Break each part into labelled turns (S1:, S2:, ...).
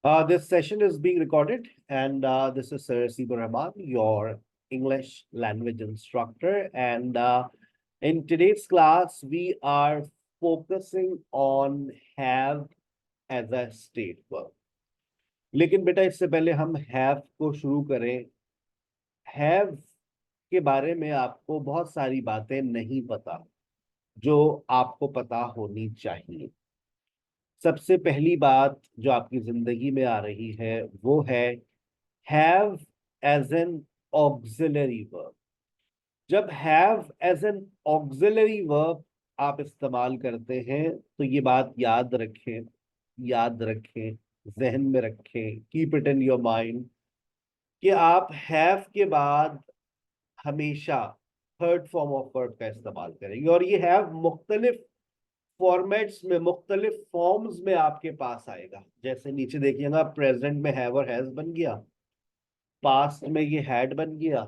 S1: This session is being recorded, and this is Sir Sibur Rahman, your English language instructor. And in today's class, we are focusing on have as a state verb. लेकिन बेटा इससे पहले हम have को शुरू करें, have के बारे में आपको बहुत सारी बातें नहीं पता जो आपको पता होनी चाहिए। सबसे पहली बात जो आपकी जिंदगी में आ रही है वो है have as an auxiliary verb। जब have as an auxiliary verb आप इस्तेमाल करते हैं तो ये बात याद रखें, जहन में रखें, keep it in your mind कि आप have के बाद हमेशा थर्ड फॉर्म ऑफ वर्ब का इस्तेमाल करेंगे, और ये have मुख्तलिफ फॉर्मेट्स में, मुख्तलिफ फॉर्म्स में आपके पास आएगा। जैसे नीचे देखिएगा, प्रेजेंट में हैव और हैज बन गया, पास्ट में ये हैड बन गया,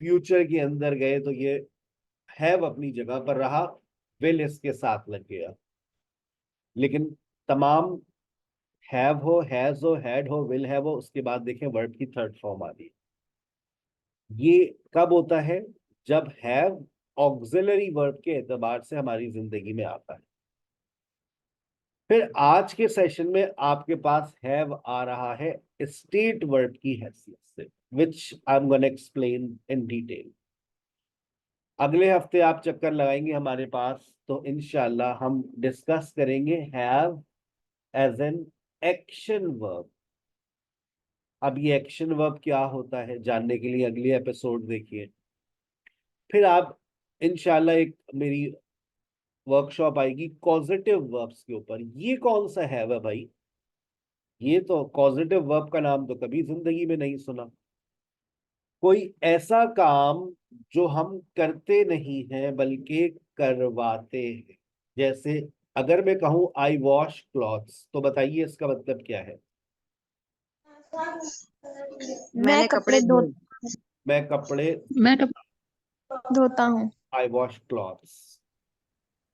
S1: फ्यूचर के अंदर गए तो ये हैव अपनी जगह पर रहा, विल इसके साथ लग गया। लेकिन तमाम हैव हो, हैज हो, हैड हो, विल हैव हो, उसके बाद देखें वर्ब की थर्ड फॉर्म आ रही है। ये कब होता है? जब हैव ऑक्सिलरी वर्ब के एतबार से हमारी जिंदगी में आता है। फिर आज के सेशन में आपके पास हैव आ रहा है स्टेट वर्ब की हैसियत से, which I am gonna explain in detail. अगले हफ्ते आप चक्कर लगाएंगे हमारे पास तो इंशाल्लाह हम डिस्कस करेंगे have as an action verb. अब ये एक्शन वर्ब क्या होता है जानने के लिए अगले एपिसोड देखिए। फिर आप इंशाल्लाह एक मेरी वर्कशॉप आएगी कॉजेटिव वर्ब्स के ऊपर। ये कौन सा हैव है भाई? ये तो पॉजिटिव वर्ब का नाम तो कभी जिंदगी में नहीं सुना। कोई ऐसा काम जो हम करते नहीं हैं बल्कि करवाते हैं। जैसे अगर मैं कहूं आई वॉश क्लॉथ्स, तो बताइए इसका मतलब क्या है?
S2: मैं कपड़े
S1: मैं कपड़े
S2: धोता हूँ।
S1: आई वॉश क्लॉथ्स।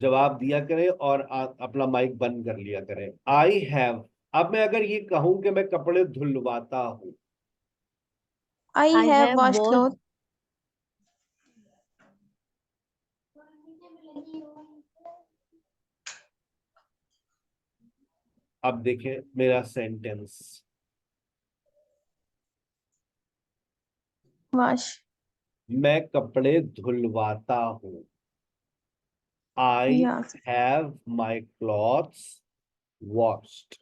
S1: जवाब दिया करें और अपना माइक बंद कर लिया करें। I have. अब मैं अगर ये कहूं कि मैं कपड़े धुलवाता हूं,
S2: आई हैव वॉश क्लोथ।
S1: अब देखें मेरा सेंटेंस,
S2: वॉश।
S1: मैं कपड़े धुलवाता हूं। I
S2: yes.
S1: Have my clothes washed.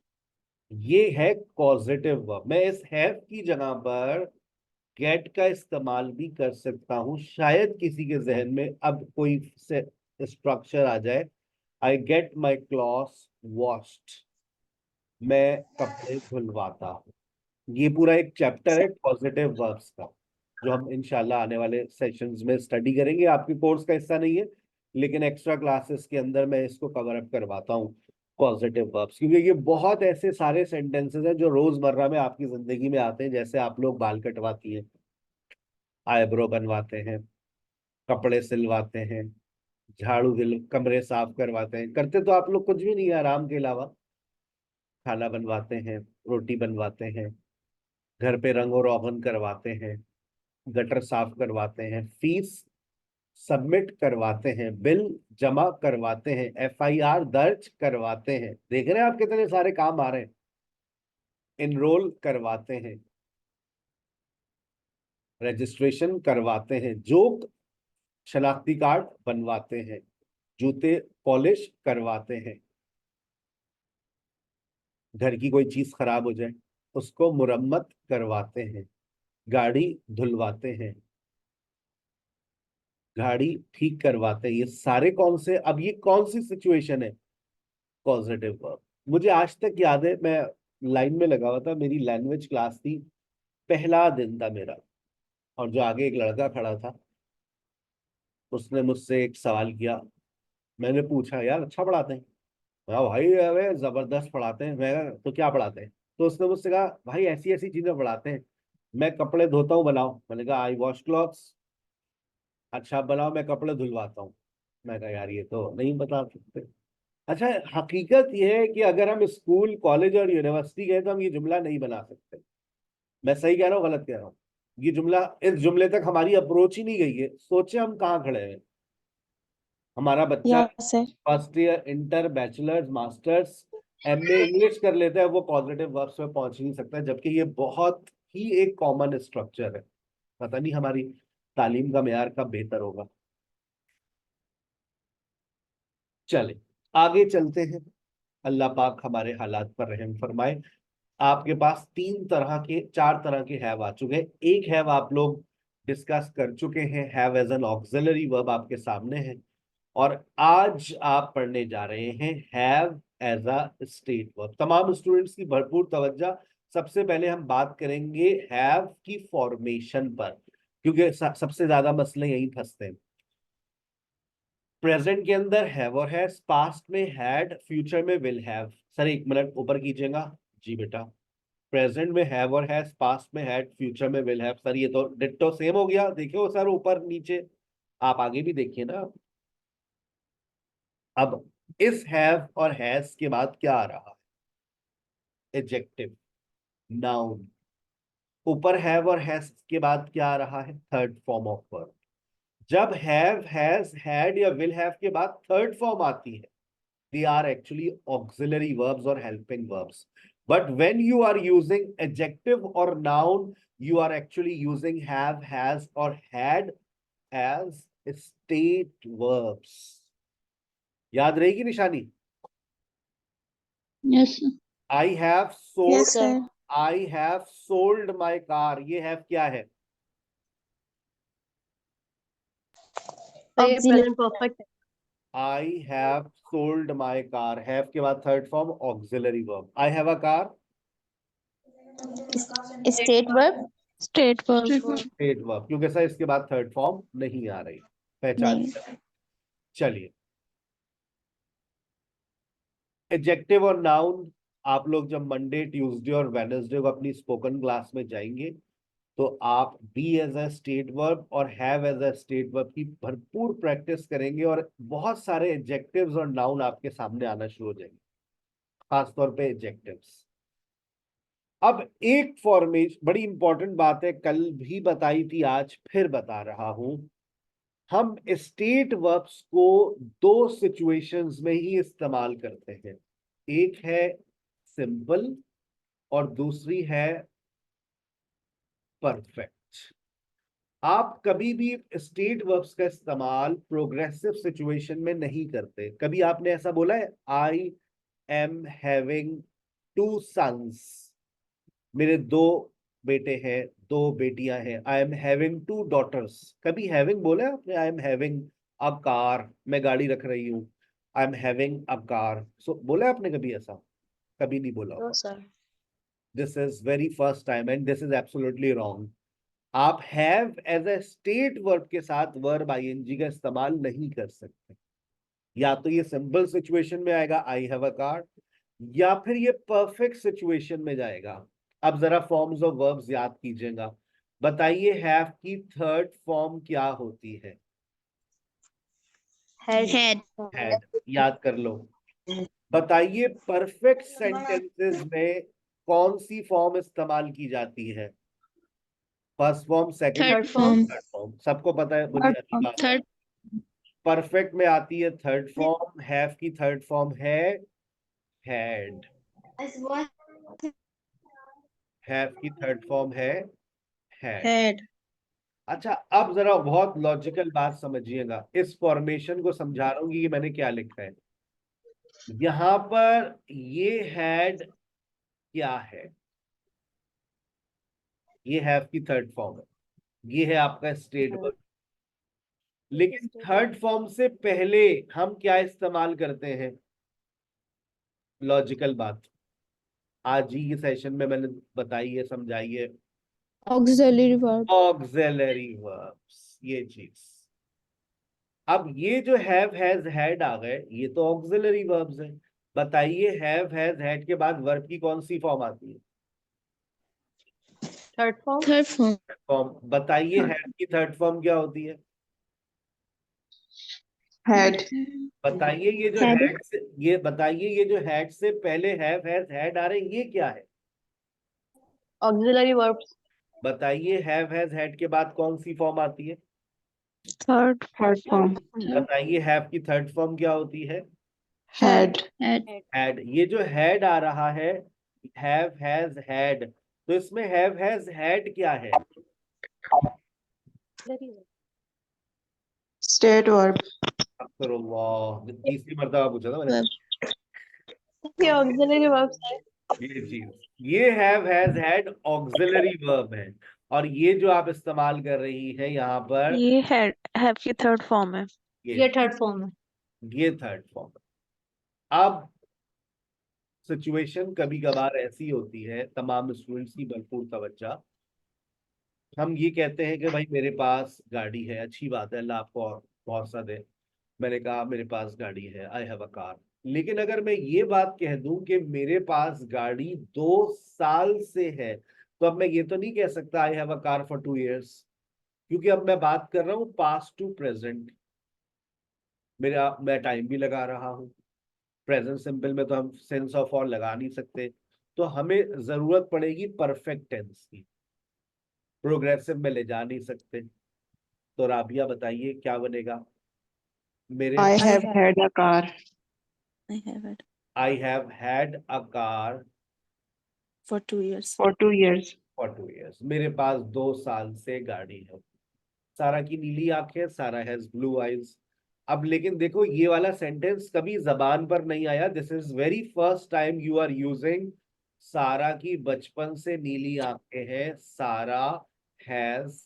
S1: ये है कॉजेटिव वर्ब। मैं इस हैव की जगह पर गेट का इस्तेमाल भी कर सकता हूं। शायद किसी के जहन में अब कोई से स्ट्रक्चर आ जाए, I get my clothes washed, मैं कपड़े धुलवाता हूं। ये पूरा एक चैप्टर है पॉजिटिव वर्ब्स का, जो हम इंशाल्लाह आने वाले सेशंस में स्टडी करेंगे। आपके कोर्स का हिस्सा नहीं है, लेकिन एक्स्ट्रा क्लासेस के अंदर मैं इसको कवर अप करवाता हूँ पॉजिटिव वर्ब्स, क्योंकि ये बहुत ऐसे सारे सेंटेंसेस हैं जो रोजमर्रा में आपकी जिंदगी में आते हैं। जैसे आप लोग बाल कटवाती हैं, आईब्रो बनवाते हैं, कपड़े सिलवाते हैं, झाड़ू दिल कमरे साफ करवाते हैं। करते तो आप लोग कुछ भी नहीं है आराम के अलावा। खाना बनवाते हैं, रोटी बनवाते हैं, घर पे रंग और रोगन करवाते हैं, गटर साफ करवाते हैं, फीस सबमिट करवाते हैं, बिल जमा करवाते हैं, एफआईआर दर्ज करवाते हैं। देख रहे हैं आप कितने सारे काम आ रहे हैं। इनरोल करवाते हैं, रजिस्ट्रेशन करवाते हैं, जोक शनाख्ती कार्ड बनवाते हैं, जूते पॉलिश करवाते हैं, घर की कोई चीज खराब हो जाए उसको मुरम्मत करवाते हैं, गाड़ी धुलवाते हैं, गाड़ी ठीक करवाते हैं। ये सारे कौन से, अब ये कौन सी सिचुएशन है? Positive verb. मुझे आज तक याद है, मैं लाइन में लगा हुआ था, मेरी लैंग्वेज क्लास थी, पहला दिन था मेरा, और जो आगे एक लड़का खड़ा था उसने मुझसे एक सवाल किया। मैंने पूछा यार अच्छा पढ़ाते हैं? कहा भाई अरे जबरदस्त पढ़ाते हैं। मैं कहा, तो क्या पढ़ाते हैं? तो उसने मुझसे कहा भाई ऐसी ऐसी चीजें पढ़ाते हैं, मैं कपड़े धोता हूँ बनाओ। मैंने कहा आई वॉश क्लॉथ्स। अच्छा बनाओ, मैं कपड़े धुलवाता हूँ। मैं कहा यार ये तो नहीं बता सकते। अच्छा, हकीकत ये है कि अगर हम स्कूल कॉलेज और यूनिवर्सिटी गए तो हम ये जुमला नहीं बना सकते। मैं सही कह रहा हूँ गलत कह रहा हूँ? ये जुमला, इस जुमले तक हमारी अप्रोच ही नहीं गई है। सोचे हम कहाँ खड़े हैं। हमारा बच्चा
S2: yes sir.
S1: First year, inter, bachelors, masters, MA English कर लेता है, वो पॉजिटिव वर्ब्स में पहुंच ही नहीं सकता, जबकि ये बहुत ही एक कॉमन स्ट्रक्चर है। पता नहीं हमारी तालीम का मेयार कब बेहतर होगा। चले आगे चलते हैं। अल्लाह पाक हमारे हालात पर रहम फरमाए। आपके पास तीन तरह के, चार तरह के हैव आ चुके हैं। एक हैव आप लोग डिस्कस कर चुके हैं, have as an auxiliary verb आपके सामने है। और आज आप पढ़ने जा रहे हैं have as a state verb. तमाम स्टूडेंट्स की भरपूर तवज्जो। सबसे पहले हम बात करेंगे हैव की फॉर्मेशन पर, क्योंकि सबसे ज्यादा मसले यहीं फंसते हैं। प्रेजेंट के अंदर हैव और हैज, पास्ट में हैड, फ्यूचर में विल हैव। सर एक मिनट ऊपर कीजिएगा। जी बेटा। प्रेजेंट में हैव और हैज, पास्ट में हैड, फ्यूचर में विल हैव। सर ये तो डिट्टो सेम हो गया। देखियो सर ऊपर नीचे, आप आगे भी देखिए ना। अब इस हैव और हैज के बाद क्या आ रहा है? Adjective, noun. ऊपर हैव और हैज के बाद क्या आ रहा है? Third form of verb. जब हैव, हैज, हैड या विल हैव के बाद थर्ड फॉर्म आती है, they are actually auxiliary verbs or helping verbs. But when you are using adjective or noun, you are actually using have, has or had as state verbs. याद रहेगी निशानी?
S3: Yes sir.
S1: I have sold,
S2: yes sir.
S1: I have sold my car. ये have क्या है?
S3: तो ये
S2: Auxiliary.
S3: Present perfect है।
S1: I have sold my car. Have के बाद third form auxiliary verb. I have a car.
S2: State verb.
S3: State verb.
S1: State verb, क्योंकि sir इसके बाद थर्ड फॉर्म नहीं आ रही। पहचान
S2: नहीं।
S1: लिया। चलिए, एडजेक्टिव और नाउन आप लोग जब मंडे, ट्यूसडे और वेडनेसडे को अपनी स्पोकन क्लास में जाएंगे तो आप be as a state verb और have as a state verb की भरपूर प्रैक्टिस करेंगे, और बहुत सारे एडजेक्टिव्स और नाउन आपके सामने आना शुरू हो जाएंगे, खासतौर पे एडजेक्टिव्स। अब एक फॉर्मेशन, बड़ी इंपॉर्टेंट बात है, कल भी बताई थी, आज फिर बता रहा हूं। हम स्टेट वर्ब्स को दो सिचुएशंस में ही इस्तेमाल करते हैं। एक है सिंपल और दूसरी है परफेक्ट। आप कभी भी स्टेट वर्ब्स का इस्तेमाल प्रोग्रेसिव सिचुएशन में नहीं करते। कभी आपने ऐसा बोला है, I am having two sons, मेरे दो बेटे हैं, दो बेटियां हैं। I am having two daughters. कभी हैविंग बोला है आपने? I am having a car, मैं गाड़ी रख रही हूँ। I am having a car, so बोला है आपने कभी ऐसा? कभी नहीं बोला
S3: नो
S1: होगा।
S3: Sir.
S1: This is very first time and this is absolutely wrong. आप have as a state verb के साथ वर्ब आईएनजी का इस्तेमाल नहीं कर सकते। या तो ये सिंपल सिचुएशन में आएगा, आई हैव अ कार, या फिर ये परफेक्ट सिचुएशन में जाएगा। अब जरा फॉर्म्स ऑफ वर्ब्स याद कीजिएगा। बताइए हैव की थर्ड फॉर्म क्या होती है?
S3: हैड।
S1: हैड। याद कर लो। बताइए परफेक्ट सेंटेंसेस में कौन सी फॉर्म इस्तेमाल की जाती है? First form, second
S3: third
S1: form,
S3: form.
S1: Third form. सबको पता है,
S2: Third
S1: बुनियादी
S2: form.
S1: बात।
S3: थर्ड।
S1: परफेक्ट में आती है थर्ड फॉर्म, हैव की थर्ड फॉर्म है हैड, हैव की थर्ड फॉर्म है हैड।
S3: हैड।
S1: अच्छा, अब जरा बहुत लॉजिकल बात समझिएगा, इस फॉर्मेशन को समझा रहा हूँ कि ये मैंने क्या लिखा है। यहां पर ये हैड क्या है? ये हैव की थर्ड फॉर्म है, ये है आपका स्टेट वर्ब। लेकिन थर्ड फॉर्म से पहले हम क्या इस्तेमाल करते हैं? लॉजिकल बात आज ही के सेशन में मैंने बताई है, समझाई है।
S2: Auxiliary verb.
S1: ऑक्सिलरी वर्ब्स, ये चीज। अब ये जो हैव, हैज, हैड आ गए, ये तो ऑक्सिलरी वर्ब्स हैं। बताइए हैव, हैज, हैड के बाद वर्ब की कौन सी फॉर्म आती है?
S3: Third form. Third form.
S1: Form. बताइए हैड की थर्ड फॉर्म क्या होती है?
S4: had,
S1: बताइए ये जो
S2: Had.
S1: हैड से बताइए ये जो हैड से पहले हैव हैज हैड आ रहे हैं ये क्या है?
S3: Auxiliary verbs.
S1: बताइए हैव हैज हैड के बाद कौन सी फॉर्म आती है?
S3: Third.
S4: third form,
S1: बताइए हैव की थर्ड फॉर्म क्या होती है?
S4: had,
S1: had. ये जो हैड आ रहा है हैव हैज हैड, तो इसमें हैव हैज हैड क्या है?
S4: state verb,
S1: अस्तगफिरुल्लाह, तीसरी मर्तबा पूछा था मैंने
S3: ये auxiliary verbs है.
S1: ये चीज। ये have has had auxiliary verb है, और ये जो आप इस्तेमाल कर रही है यहाँ पर
S3: ये हैव की थर्ड फॉर्म है.
S1: ये
S3: थर्ड फॉर्म है.
S1: ये थर्ड फॉर्म। अब सिचुएशन कभी कभार ऐसी होती है, तमाम स्टूडेंट्स की भरपूर तवज्जो, हम ये कहते हैं कि भाई मेरे पास गाड़ी है, अच्छी बात है, अल्लाह आपको और बहुत सा दे। मैंने कहा मेरे पास गाड़ी है, आई हैव अ कार। लेकिन अगर मैं ये बात कह दूं कि मेरे पास गाड़ी 2 साल से है, तो अब मैं ये तो नहीं कह सकता I have a car for 2 years, क्योंकि अब मैं बात कर रहा हूँ पास्ट टू प्रेजेंट। मैं टाइम भी लगा रहा हूँ। प्रेजेंट सिंपल में तो हम सेंस ऑफ और लगा नहीं सकते, तो हमें जरूरत पड़ेगी परफेक्ट टेंस की। प्रोग्रेसिव में ले जा नहीं सकते, तो राबिया बताइए क्या बनेगा? मेरे
S4: I have had a car,
S3: I have it
S1: I have had a car
S3: for 2 years.
S4: for 2 years,
S1: for 2 years। मेरे पास 2 साल से गाड़ी है। सारा की नीली आंखें, सारा हैज ब्लू आईज। अब लेकिन देखो ये वाला सेंटेंस कभी जबान पर नहीं आया। This is very first time you are using सारा की बचपन से नीली आंखें हैं, सारा हैज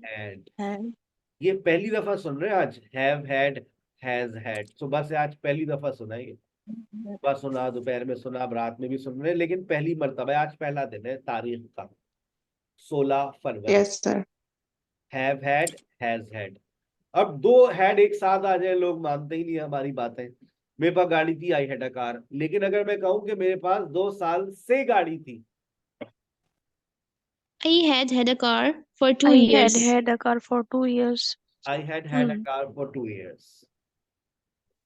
S1: हैड।
S3: Had.
S1: ये पहली दफा सुन रहे हैं आज, हैव हैड हैज हैड। सुबह से आज पहली दफा सुना है ये। सुबह सुना, दोपहर में सुना, अब रात में भी सुन रहे हैं, लेकिन पहली मर्तबा आज पहला दिन है तारीख का, 16 फरवरी।
S4: yes sir,
S1: have had has had. अब दो हैड एक साथ आ जाए, लोग मानते ही नहीं हमारी बातें। मेरे पास गाड़ी थी, आई हैड अ कार। लेकिन अगर मैं कहूं कि मेरे पास 2 साल से गाड़ी थी,
S2: I had had a car for two
S3: I
S2: years.
S3: had a car for 2 years.
S1: I had had a car for 2 years।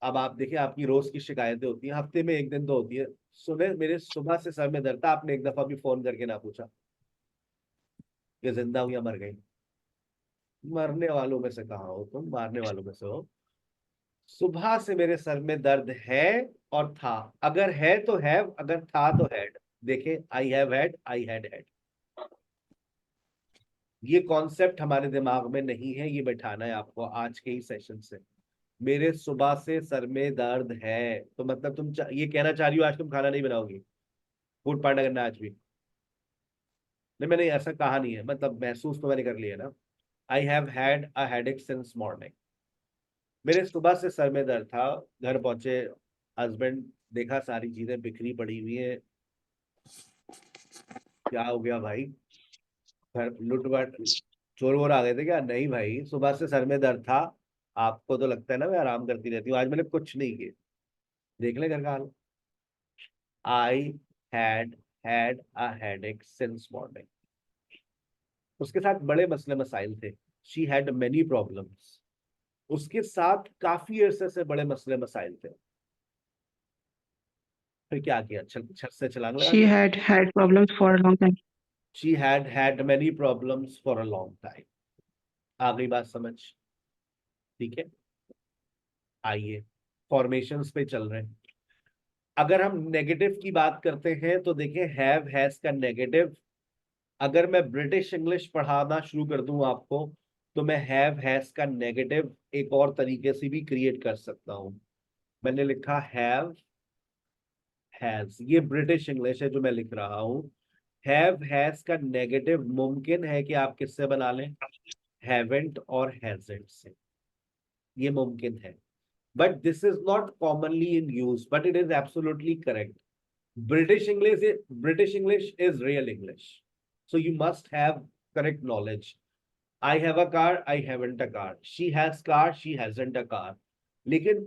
S1: अब आप देखिए, आपकी रोज की शिकायतें होती हैं, हफ्ते में एक दिन तो होती है। सुबह मेरे सुबह से सर में दर्द था, आपने एक दफा भी फोन करके ना पूछा कि जिंदा हूं या मर गई। मरने वालों में से कहाँ हो तुम, मारने वालों में से हो। सुबह से मेरे सर में दर्द है और था। अगर है तो हैव, अगर था तो हैड। देखे, I have had, I had had. ये कॉन्सेप्ट हमारे दिमाग में नहीं है, ये बैठाना है आपको आज के ही सेशन से। मेरे सुबह से सर में दर्द है, तो मतलब तुम ये कहना चाह रही हो आज तुम खाना नहीं बनाओगी, फूड पार्टनर करना आज भी? नहीं, मैंने ऐसा कहा नहीं है, मतलब महसूस तो मैंने कर लिया ना। I have had a headache since morning. मेरे सुबह से सर में दर्द था। घर पहुंचे, हस्बैंड देखा सारी चीजें बिखरी पड़ी हुई है। क्या हो गया भाई, घर लुटपाट चोर वोर आ गए थे क्या? नहीं भाई, सुबह से सर में दर्द था। आपको तो लगता है ना मैं आराम करती रहती हूँ, आज मैंने कुछ नहीं किया। देख ले घर का हाल। I had had a headache since morning. उसके साथ बड़े मसले मसाइल थे। She had many problems. उसके साथ काफी अरसे से बड़े मसले मसाइल थे। फिर क्या किया, छत से छलांग लगा
S4: she
S1: दिया।
S4: had had problems for a long time,
S1: she had had many problems for a long time. आ गई बात समझ? ठीक है, आइए फॉर्मेशंस पे चल रहे हैं। अगर हम नेगेटिव की बात करते हैं तो देखिए, हैव हैज का नेगेटिव, अगर मैं ब्रिटिश इंग्लिश पढ़ाना शुरू कर दूं आपको, तो मैं हैव हैज का नेगेटिव एक और तरीके से भी क्रिएट कर सकता हूं। मैंने लिखा हैव हैज, ये ब्रिटिश इंग्लिश है जो मैं लिख रहा हूं। हैव हैज का नेगेटिव मुमकिन है कि आप किससे बना लें? हैवेंट और हैजेंट से। ये मुमकिन है, but this is not commonly in use, but it is absolutely correct. British English is real English, so you must have correct knowledge. I have a car, I haven't a car. She has car, she hasn't a car. लेकिन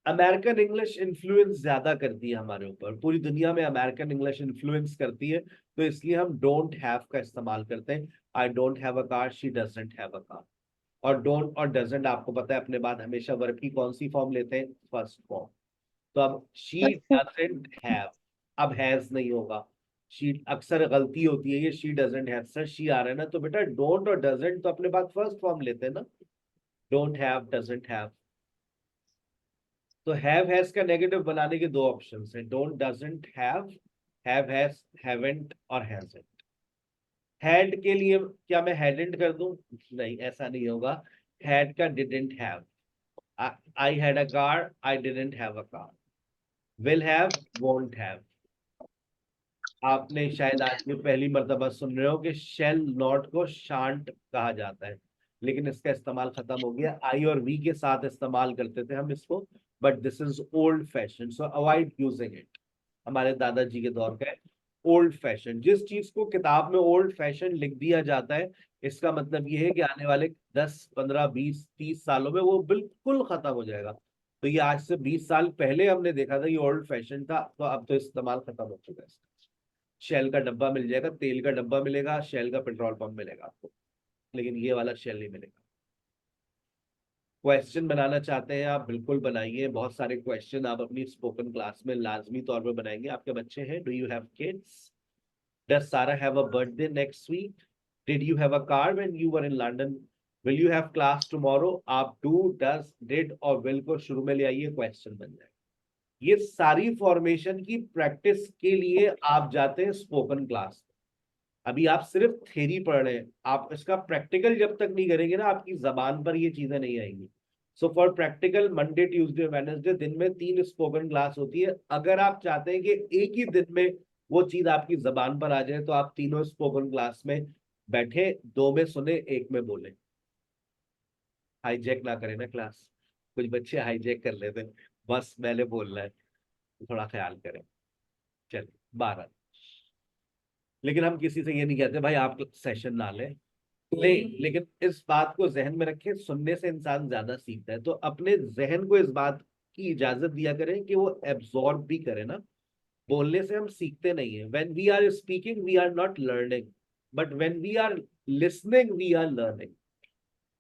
S1: American English influence ज्यादा करती है हमारे ऊपर, पूरी दुनिया में American English influence करती है, तो इसलिए हम डोंट हैव का इस्तेमाल करते हैं। आई don't have a car, she doesn't have a car. और डोंट और डजंट आपको पता है अपने बाद हमेशा वर्ब की कौन सी फॉर्म लेते हैं, फर्स्ट फॉर्म। तो अब शी डजंट हैव, अब हैज नहीं होगा। शी अक्सर गलती होती है ये, she doesn't have, sir she आ रहा है ना, तो बेटा डोंट और डजंट तो अपने बाद फर्स्ट फॉर्म लेते हैं ना, डोंट हैव, डजंट हैव। तो हैज का नेगेटिव बनाने के दो ऑप्शन हैं, don't, doesn't have has, haven't और हैजंट। हैड के लिए क्या मैं हैडेंट कर दूं? नहीं, ऐसा नहीं होगा। हैड का didn't have, I had a car, I didn't have a car. Will have, won't have. आपने शायद आज में पहली मर्तबा सुन रहे हो कि शैल नॉट को शांट कहा जाता है, लेकिन इसका इस्तेमाल खत्म हो गया। आई और वी के साथ इस्तेमाल करते थे हम इसको, but this is old fashion, so avoid using it. हमारे दादाजी के दौर का है ओल्ड फैशन। जिस चीज को किताब में ओल्ड फैशन लिख दिया जाता है, इसका मतलब ये है कि आने वाले 10, 15, 20, 30 सालों में वो बिल्कुल खत्म हो जाएगा। तो ये आज से 20 साल पहले हमने देखा था ये ओल्ड फैशन था, तो अब तो इस्तेमाल खत्म हो चुका है। शेल का डब्बा मिल जाएगा, तेल का डब्बा मिलेगा, शेल का पेट्रोल पंप मिलेगा आपको, लेकिन ये वाला शेल नहीं मिलेगा। क्वेश्चन बनाना चाहते हैं आप, बिल्कुल बनाइए। बहुत सारे क्वेश्चन आप अपनी स्पोकन क्लास में लाजमी तौर पर बनाएंगे। आपके बच्चे हैं, do you have kids? Does Sara have a birthday next week? Did you have a car when you were in London? Will you have class tomorrow? आप डू, डज, डिड और विल को शुरू में ले आइए, क्वेश्चन बन जाए। ये सारी फॉर्मेशन की प्रैक्टिस के लिए आप जाते हैं स्पोकन क्लास। अभी आप सिर्फ थ्योरी पढ़ रहे हैं, आप इसका प्रैक्टिकल जब तक नहीं करेंगे ना, आपकी जबान पर ये चीजें नहीं आएंगी। So for practical Monday, Tuesday, Wednesday दिन में 3 स्पोकन क्लास होती है। अगर आप चाहते हैं कि एक ही दिन में वो चीज आपकी जबान पर आ जाए, तो आप तीनों स्पोकन क्लास में बैठे, 2 में सुने, 1 में बोले। हाईजैक ना करें ना क्लास, कुछ बच्चे हाईजैक कर लेते हैं, बस मैंने बोलना है, थोड़ा ख्याल करें। चलिए 12। लेकिन हम किसी से ये नहीं कहते भाई आप सेशन ना लें, लेकिन इस बात को जहन में रखें, सुनने से इंसान ज्यादा सीखता है। तो अपने जहन को इस बात की इजाजत दिया करें कि वो एब्जॉर्ब भी करे ना। बोलने से हम सीखते नहीं है। When we are speaking we are not learning, but when we are listening we are learning.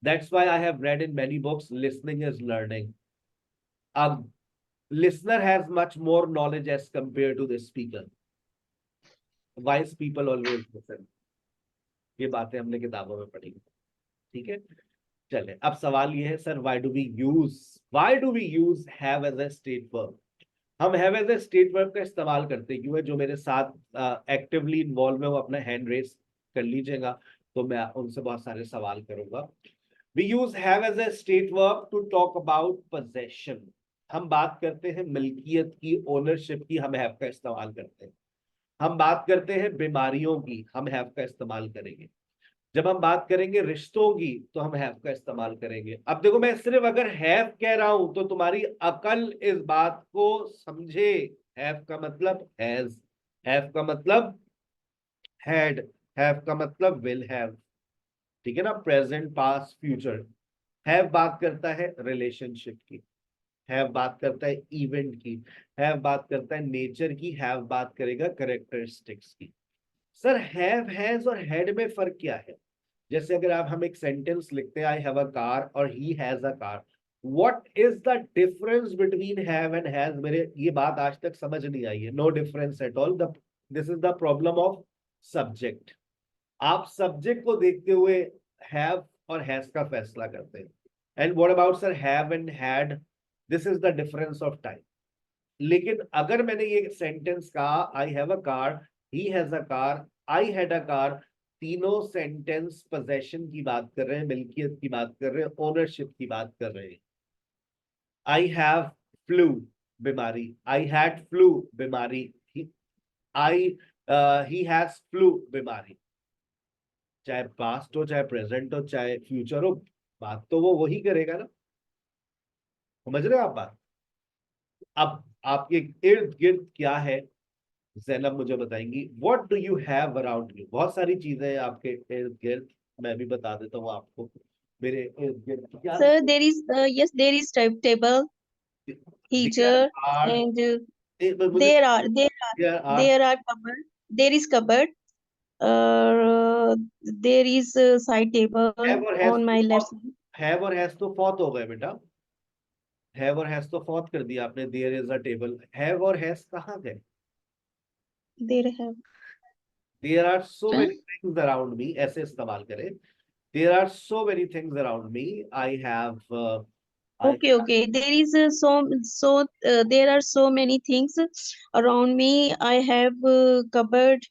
S1: That's why I have read in many books, listening is learning. अब listener has much more knowledge as compared to the speaker. Wise people always listen. ये बातें हमने किताबों में पढ़ी, ठीक है। चले, अब सवाल ये है sir, why do we use have as a state verb? हम have as a state verb का इस्तेमाल करते क्यों है? जो मेरे साथ एक्टिवली इन्वॉल्व है वो अपना हैंड रेस कर लीजिएगा, तो मैं उनसे बहुत सारे सवाल करूंगा। We use have as a state verb to talk about possession. हम बात करते हैं मिल्कियत की, ओनरशिप की, हम हैव का इस्तेमाल करते हैं। हम बात करते हैं बीमारियों की, हम हैव का इस्तेमाल करेंगे। जब हम बात करेंगे रिश्तों की, तो हम हैव का इस्तेमाल करेंगे। अब देखो, मैं सिर्फ अगर हैव कह रहा हूं तो तुम्हारी अकल इस बात को समझे, हैव का मतलब हैज, हैव का मतलब हैड, हैव का मतलब विल हैव, ठीक है ना। Present, past, future. हैव बात करता है रिलेशनशिप की, हैव बात करता है इवेंट की, हैव बात करता है नेचर की, हैव बात करेगा कैरेक्टरिस्टिक्स की। सर हैव, हैज और हैड में फर्क क्या है? जैसे अगर आप हम एक सेंटेंस लिखते हैं, आई हैव अ कार और he has a car, what is the difference between have and has? मेरे ये बात आज तक समझ नहीं आई है। No difference at all. This is the problem of subject. आप सब्जेक्ट को देखते हुए हैव और हैज का फैसला करते हैं। And what about sir have and had? This is the difference of time. लेकिन अगर मैंने ये सेंटेंस कहा, आई have a car, he has a car, I had a car, तीनों सेंटेंस पोजेशन की बात कर रहे हैं, मिल्कियत की बात कर रहे हैं, ओनरशिप की बात कर रहे हैं। आई हैव फ्लू, बीमारी। आई हैड फ्लू, बीमारी। आई ही हैज फ्लू, बीमारी। चाहे पास्ट हो, चाहे प्रेजेंट हो, चाहे फ्यूचर हो, बात तो वो वही करेगा ना। समझ रहे हो आप बात? अब आपके इर्द गिर्द क्या है, ज़ैनब मुझे बताएंगी। What do you have around you? बहुत सारी चीजें हैं आपके इर्द गिर्द, मैं भी बता देता हूँ आपको। मेरे इर्द गिर्द क्या
S2: Sir, there is yes, there is type table, heater,
S1: are,
S2: and
S1: मुझे
S2: there are cupboard. There is cupboard. There is side table
S1: have और has
S2: on my left side.
S1: Have और हैज तो फौत हो गए बेटा, हैव और हैज तो फौत कर दिया आपने, there is a table, have और हैज कहाँ गए?
S2: There have.
S1: There are so
S3: Pen?
S1: Many things around me, ऐसे इस्तेमाल करें, there are so many things around me, I have I
S2: Okay, okay. There is there are so many things around me. I have cupboard,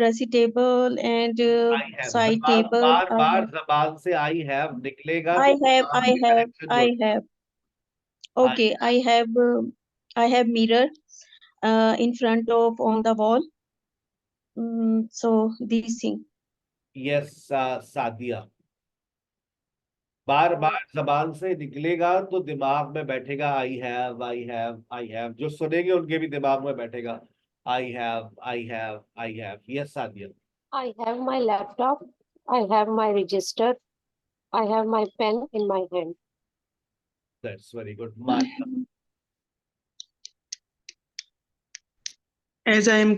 S2: dressing table, and
S1: have
S2: side
S1: जबान
S2: table.
S1: बार बार जबान से I have निकलेगा
S2: I
S1: तो
S2: have,
S1: दिमाग
S2: I
S1: में
S2: have,
S1: connection
S2: I
S1: जोड़।
S2: have.
S1: I
S2: Okay, I have mirror in front of on the wall. So these thing.
S1: yes Sadia, बार बार जबान से निकलेगा तो दिमाग में बैठेगा I have I have I have, जो सुनेंगे उनके भी दिमाग में बैठेगा I have I have I have. Yes Sadia.
S5: I have my laptop. I have my register. I have my pen in my hand.
S1: That's very good Maria.
S4: As I am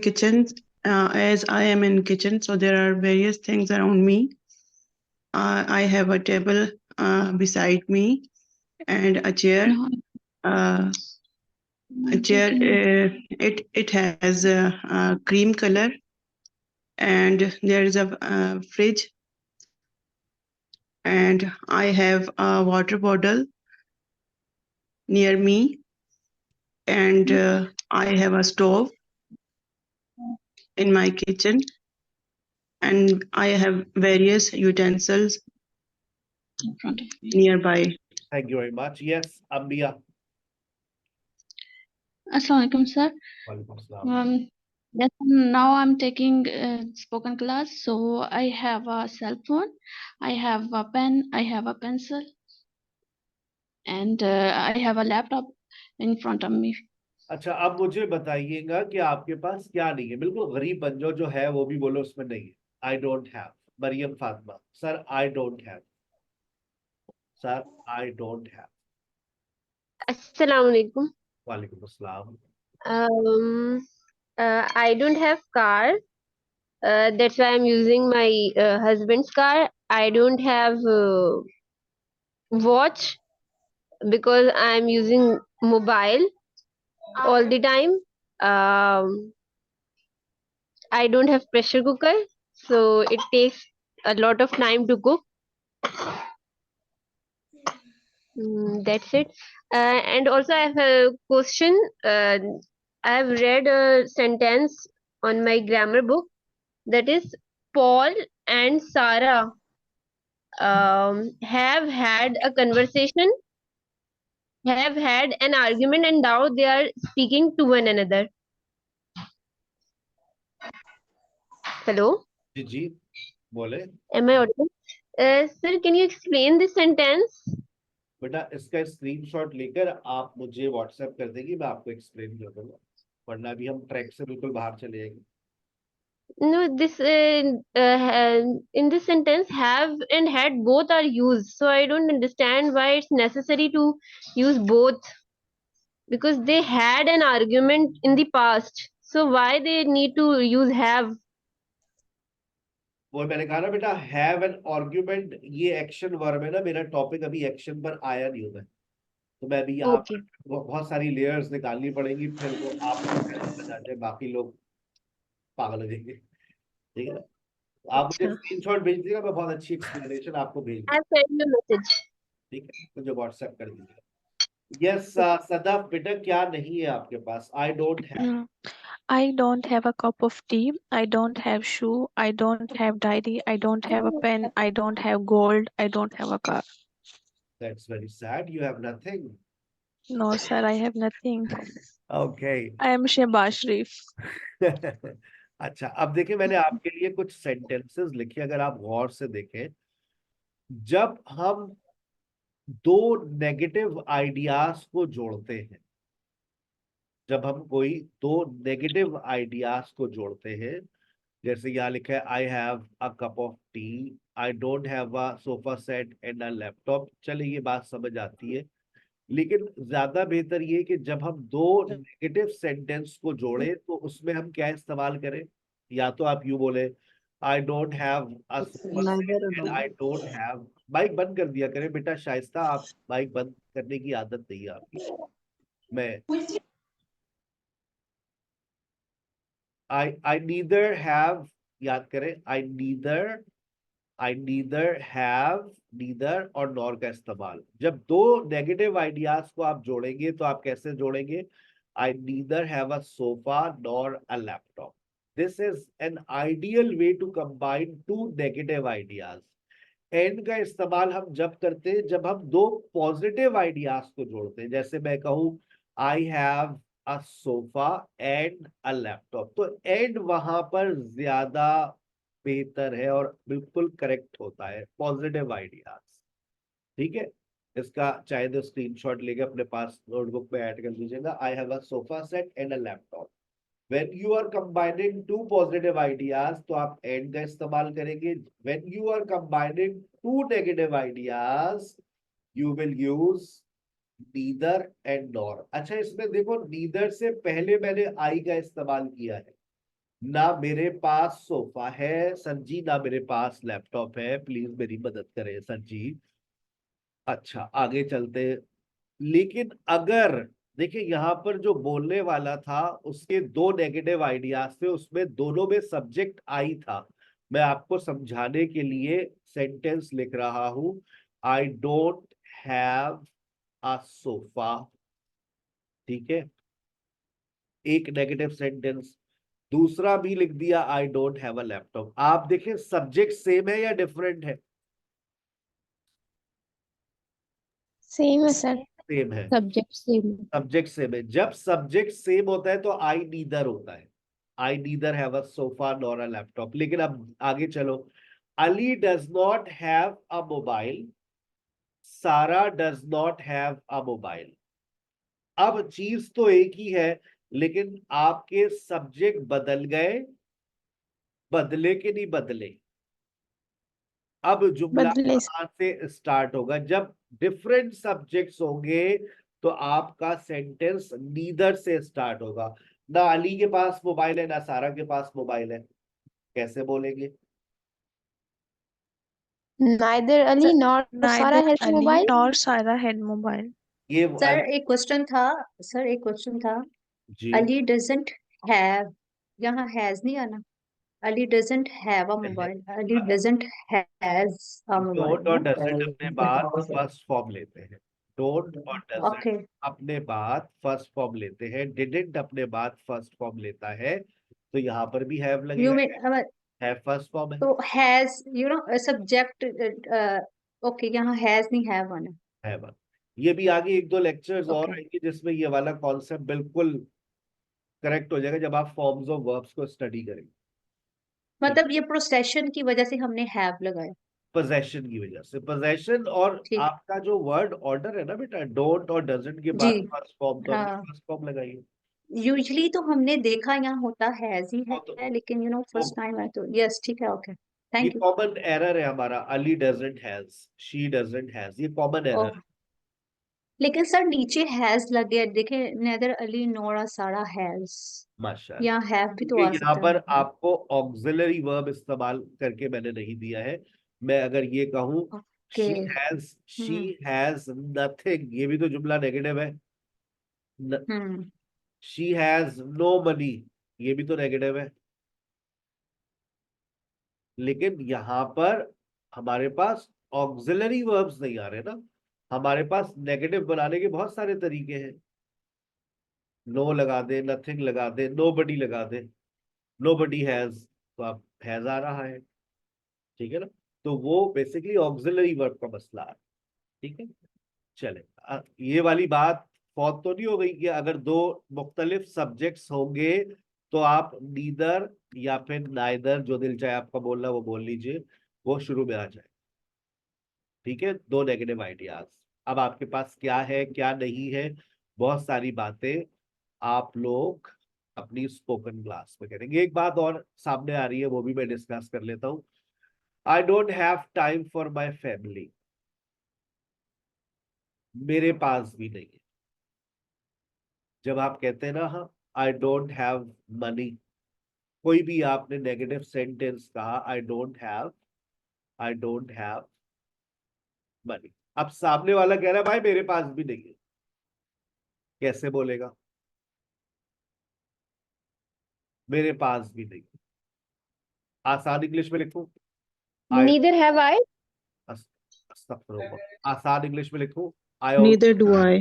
S4: in kitchen, so there are various things around me. I have a table beside me and a chair. A chair, it has a cream color, and there is a fridge, and I have a water bottle near me, and I have a stove in my kitchen, and I have various utensils
S3: In front of me.
S4: nearby.
S1: Thank you very much. Yes अंबिया।
S6: Assalamualaikum, sir.
S1: वालेकुम अस्सलाम।
S6: Yes, now I'm taking spoken class. So I have a cell phone, I have a pen, I have a pencil, and I have a laptop in front of me.
S1: अच्छा अब मुझे बताइएगा कि आपके पास क्या नहीं है, बिल्कुल गरीब बन जाओ, जो है वो भी बोलो उसमें नहीं है। I don't have. Mariam Fatima, sir I don't have, sir I don't have.
S5: Assalamu alaikum.
S1: वालेकुम अस्सलाम।
S5: I don't have car. That's why I'm using my husband's car. I don't have watch because I'm using mobile all the time. I don't have pressure cooker, so it takes a lot of time to cook. That's it. And also, I have a question. I have read a sentence on my grammar book that is Paul and Sarah have had a conversation, have had an argument, and now they are speaking to one another. Hello,
S1: जी जी बोले।
S5: am I audible? Sir, can you explain this sentence?
S1: बेटा इसका screenshot लेकर आप मुझे WhatsApp कर देंगी, मैं आपको एक्सप्लेन कर दूंगा, वरना अभी हम ट्रैक से बिल्कुल बाहर चले जाएंगे।
S5: No, this in this sentence, have and had both are used. So I don't understand why it's necessary to use both, because they had an argument in the past. So why they need to use have?
S1: वो मैंने कहा ना बेटा, have an argument, ये action verb है ना, मेरा topic अभी एक्शन पर आया नहीं होगा, तो मैं अभी यहाँ
S5: Okay.
S1: पर बहुत सारी लेयर्स निकालनी पड़ेंगी, फिर वो आप समझ आ जाए, बाकी लोग पागल हो जाएंगे। ठीक है ना, आप मुझे
S5: अच्छा।
S1: स्क्रीनशॉट भेज दीजिएगा, मैं बहुत अच्छी एक्सप्लेनेशन आपको भेज दूंगा।
S5: I've sent you a message.
S1: ठीक है, मुझे व्हाट्सएप कर दीजिएगा। यस सदाफ बेटा, क्या नहीं है आपके पास? I don't have.
S3: Mm. I don't have a cup of tea. I don't have shoe. I don't have diary. I don't have a pen. I don't have gold. I don't have a car.
S1: That's very sad, you have nothing.
S3: No, sir, I have nothing.
S1: Okay.
S3: I am Shehbaz Sharif.
S1: अच्छा अब देखिए, मैंने आपके लिए कुछ sentences लिखे, अगर आप गौर से देखें, जब हम दो नेगेटिव आइडियाज को जोड़ते हैं, जब हम कोई दो नेगेटिव आइडियाज को जोड़ते हैं, जैसे यहाँ लिखा है I have a cup of T, I don't have a sofa set and a laptop, चलिए ये बात समझ आती है, लेकिन ज्यादा बेहतर ये कि जब हम दो नेगेटिव सेंटेंस को जोड़े तो उसमें हम क्या इस्तेमाल करें। या तो आप यूं बोले I don't have a super
S4: Neither
S1: set and
S4: alone.
S1: I don't have. Mic बंद कर दिया करें बेटा शाइस्ता, आप माइक बंद करने की आदत नहीं है आपकी। मैं I neither have, याद करें, I neither have, neither और nor का इस्तेमाल। जब दो नेगेटिव आइडियाज को आप जोड़ेंगे तो आप कैसे जोड़ेंगे? I neither have a sofa nor a laptop. This is an ideal way to combine two negative ideas. And का इस्तेमाल हम जब करते हैं जब हम दो पॉजिटिव आइडियाज को जोड़ते हैं। जैसे मैं कहूं आई have a sofa and a laptop, तो एंड वहां पर ज्यादा बेहतर है और बिल्कुल करेक्ट होता है पॉजिटिव आइडियाज। ठीक है, इसका चाहे तो स्क्रीनशॉट लेके अपने पास नोटबुक में ऐड कर दीजिएगा। आई have a sofa set and a laptop. When you are combining two positive ideas, तो आप and का इस्तेमाल करेंगे। When you are combining two negative ideas, you will use neither and nor। अच्छा, इसमें देखो neither से पहले मैंने I का इस्तेमाल किया है। ना मेरे पास सोफा है सर जी, ना मेरे पास लैपटॉप है, प्लीज मेरी मदद करें सर जी। अच्छा, आगे चलते। लेकिन अगर देखिए यहाँ पर जो बोलने वाला था उसके दो नेगेटिव आइडियाज थे, उसमें दोनों में सब्जेक्ट आई था। मैं आपको समझाने के लिए सेंटेंस लिख रहा हूं। आई डोंट हैव अ सोफा, ठीक है, एक नेगेटिव सेंटेंस। दूसरा भी लिख दिया आई डोंट हैव अ लैपटॉप। आप देखें सब्जेक्ट सेम है या डिफरेंट है?
S3: सेम है सर,
S1: सेम है।
S3: Subject same.
S1: सब्जेक्ट सेम है। जब सब्जेक्ट सेम होता है तो आई नीदर होता है। I neither have a sofa nor a laptop. लेकिन अब आगे चलो। Ali does not have a mobile, Sara does not have a mobile. अब चीज तो एक ही है, लेकिन आपके सब्जेक्ट बदल गए। बदले के नहीं बदले? अब जुमला
S3: बदले
S1: कहां से स्टार्ट होगा? जब डिफरेंट सब्जेक्ट्स होंगे तो आपका सेंटेंस नीदर से स्टार्ट होगा। ना अली के पास मोबाइल है ना सारा के पास मोबाइल है, कैसे बोलेंगे?
S7: Neither Ali nor Sarah
S3: neither
S7: has
S3: Ali
S7: mobile.
S3: nor Sarah had mobile.
S1: ये
S8: सर एक क्वेश्चन था, सर एक क्वेश्चन था।
S1: जी
S8: अली डजंट हैव, यहाँ हैज नहीं आना। Ali doesn't have a mobile, Ali doesn't has a
S1: don't और
S8: मोबाइल
S1: डजंट अपने बाद
S8: ना।
S1: फर्स्ट फॉर्म लेते हैं। डोंट और डजंट
S8: ओके,
S1: अपने बाद फर्स्ट फॉर्म लेते हैं। डिडंट अपने बाद फर्स्ट फॉर्म लेता है, तो यहाँ पर भी हैव
S8: यू
S1: लगेगा।
S8: मीन
S1: हैव फर्स्ट फॉर्म है।
S8: तो हैज सब्जेक्ट। ओके, यहाँ हैज नहीं हैव आना।
S1: हैव। ये भी आगे एक दो लेक्चर्स और
S8: ओके,
S1: आएंगे जिसमें ये वाला कॉन्सेप्ट बिल्कुल करेक्ट हो जाएगा जब आप फॉर्म्स ऑफ वर्ब्स को स्टडी करेंगे।
S8: मतलब ये प्रोसेशन की वजह से हमने हैव लगाया।
S1: पोजेशन की वजह से, पोजेशन और
S8: ठीक,
S1: आपका जो वर्ड ऑर्डर है ना बेटा, डोंट और डजंट के
S8: जी,
S1: बाद फर्स्ट फॉर्म, तो हमने
S8: हाँ।
S1: फर्स्ट फॉर्म लगाई है।
S8: यूजली तो हमने देखा यहाँ होता हैज ही
S1: वो तो
S8: है, लेकिन फर्स्ट टाइम है तो यस, ठीक है, ओके,
S1: ये
S8: थैंक यू।
S1: कॉमन एरर है हमारा। Ali doesn't has, she doesn't has, ये कॉमन एरर है।
S8: लेकिन सर नीचे हैज लग गया, देखे, नेदर अली नोर सारा हैज।
S1: माशाल्लाह।
S8: यहाँ हैव भी तो
S1: क्योंकि
S8: आ
S1: यहाँ
S8: सकता
S1: पर
S8: है।
S1: आपको ऑक्सिलरी वर्ब इस्तेमाल करके मैंने नहीं दिया है। मैं अगर ये कहूं
S8: ओके,
S1: शी हैज नथिंग, ये भी तो जुमला नेगेटिव है।
S8: हम्म,
S1: शी हैज नो मनी, ये भी तो नेगेटिव है। लेकिन यहाँ पर हमारे पास ऑक्सिलरी वर्ब्स नहीं आ रहे ना। हमारे पास नेगेटिव बनाने के बहुत सारे तरीके हैं। नो लगा दे, नथिंग लगा दे, नो बडी लगा दे। नो बडी हैज, तो आप हैज आ रहा है, ठीक है ना। तो वो बेसिकली ऑक्सिलरी वर्ब का मसला है। ठीक है, चले। ये वाली बात फौत तो नहीं हो गई कि अगर दो मुख्तलिफ सब्जेक्ट्स होंगे तो आप नीदर या फिर नाइदर, जो दिल चाहे आपका बोलना वो बोल लीजिए, वो शुरू में आ जाए। ठीक है, दो नेगेटिव आइडियाज। अब आपके पास क्या है क्या नहीं है, बहुत सारी बातें आप लोग अपनी स्पोकन क्लास में करेंगे। एक बात और सामने आ रही है, वो भी मैं डिस्कस कर लेता हूँ। आई don't have time for my family, मेरे पास भी नहीं है। जब आप कहते हैं ना, हाँ, आई डोंट हैव मनी, कोई भी आपने नेगेटिव सेंटेंस कहा, आई डोंट हैव मनी। अब सामने वाला कह रहा है भाई मेरे पास भी नहीं है, कैसे बोलेगा? मेरे पास भी नहीं है। आसान इंग्लिश में लिखूं? आई
S5: Neither have I.
S1: आसान इंग्लिश में लिखूं? आई
S4: Neither do I.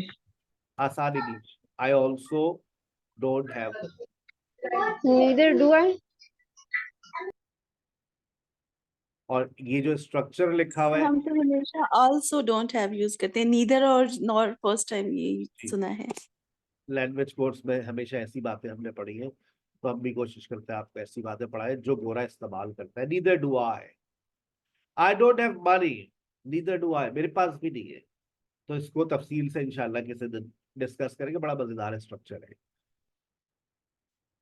S1: आसान English, I also don't have.
S5: Neither do I.
S1: और ये जो स्ट्रक्चर लिखा हुआ है,
S9: हम तो हमेशा also don't have यूज करते हैं, neither और nor फर्स्ट टाइम ये
S1: जी।
S9: सुना है।
S1: लैंग्वेज कोर्स में हमेशा ऐसी बातें हमने पढ़ी हैं, तो हम भी कोशिश करते हैं आपको ऐसी बातें पढ़ाएं जो गोरा इस्तेमाल करता है। Neither do I don't have money, neither do I, मेरे पास भी नहीं है। तो इसको तफसील से इंशाल्लाह किसी दिन डिस्कस करेंगे, बड़ा मजेदार स्ट्रक्चर है।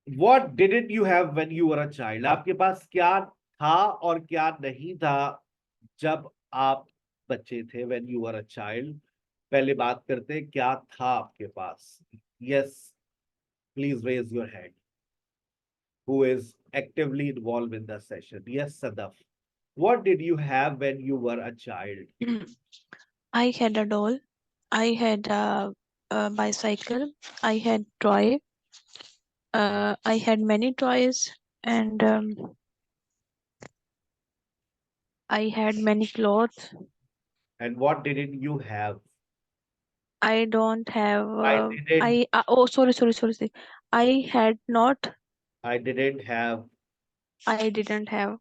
S1: What didn't you have when you were a child? आपके पास क्या था और क्या नहीं था जब आप बच्चे थे? When you were a child, पहले बात करते हैं क्या था आपके पास। Yes, please raise your hand. Who is actively involved in the session? Yes, Sadaf. What did you have when you were a child?
S3: I had a doll. I had a bicycle. I had toy. I had many toys, and I had many clothes.
S1: And what didn't you have?
S3: I don't have.
S1: I didn't.
S3: Oh, sorry. I had not.
S1: I didn't have.
S3: I didn't have.